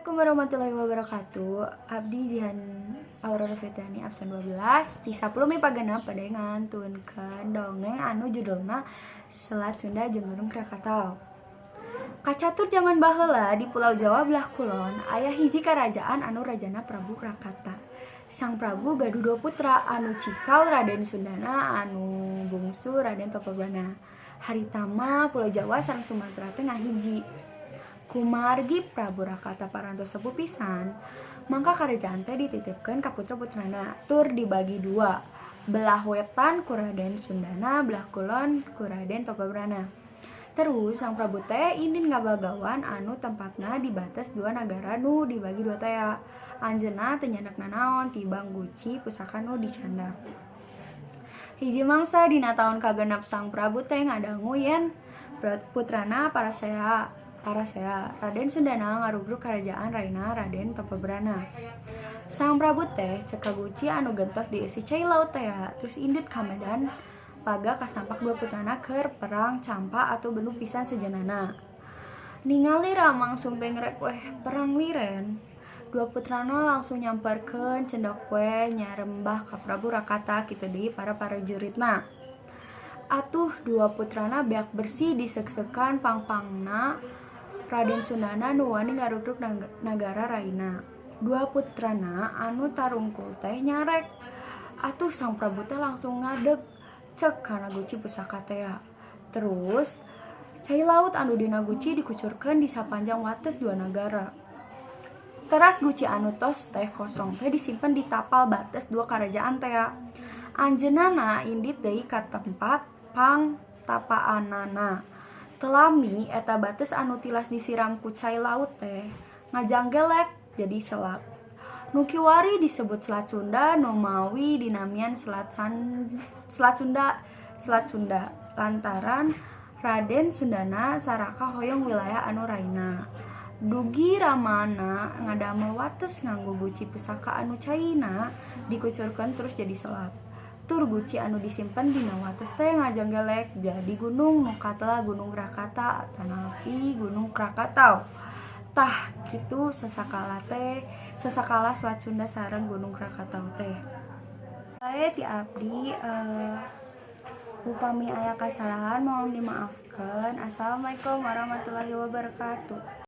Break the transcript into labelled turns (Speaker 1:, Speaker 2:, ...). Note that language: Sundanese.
Speaker 1: Assalamualaikum warahmatullahi wabarakatuh. Abdi Jihan Aurora Fitriani absen 12 di 10 Mei pagenap pada ngantunkeun dongeng anu judulna Selat Sunda jeung Gunung Krakatau. Kacatur zaman baheula di Pulau Jawa belah kulon aya hiji karajaan anu rajana Prabu Krakata. Sang Prabu gaduh 2 putra anu cikal Raden Sundana anu bungsu Raden Topobana. Harita mah Pulau Jawa sareng Sumatera teh ngahiji. Kumargi Prabu Rakata parantos sepuh pisan, mangka karajaan teh dititipkeun ka putra-putrana tur dibagi 2. Belah wetan ku Raden Sundana, belah kulon ku Raden Topobrana. Terus sang Prabu teh indin ngabagawan anu tempatna di batas 2 nagara nu dibagi 2 teh. Anjeunna teu nyandakna naon tibang guci pusaka nu dicanda. Hiji mangsa dina taun kagenep sang Prabu teh ngadangu yen putrana Parasea Raden Sundana ngarugruk karajaan Raina Raden Topobrana. Sang Prabu teh cek ka guci anu gentos dieusi cai laut teh, terus indit ka medan paga kasampak 2 putrana keur perang campa atau benu pisan sejenana. Ningali Ramang sumpeng rek weh perang liren, 2 putrana langsung nyamperkeun cendok we nyarembah ka Prabu Rakata kitu deui para prajuritna. Atuh 2 putrana beak bersih disek-sekan pangpangna Raden Sundana nu wani ngarugruk nagara Raina. 2 putrana anu tarungkul teh nyarek. Atuh sang Prabu teh langsung ngadeg cek kana guci pusaka teh. Terus cai laut anu dina guci dikucurkeun di sapanjang wates 2 nagara. Teras guci anu tos teh kosong teh disimpen di tapal bates 2 karajaan teh. Anjeunna indit deui ka tempat pang tapaanana. Telami eta bates anu tilas disiram ku cai laut teh ngajanggelek jadi selat. Nu kiwari disebut Selat Sunda, nu mawi dinamian Selat Sunda lantaran Raden Sundana saraka hoyong wilayah anu Raina. Dugi ramana ngadamel wates nganggo guci pusaka anu caina dikucurkeun terus jadi selat. Tur guci anu disimpen dina wates teh ngajanggelek jadi gunung nu katela Gunung Krakata atanapi Gunung Krakatau. Tah kitu sasakala Selat Sunda sareng Gunung Krakatau teh. Sae ti abdi upami aya kasalahan mohon dimaafkeun. Assalamualaikum warahmatullahi wabarakatuh.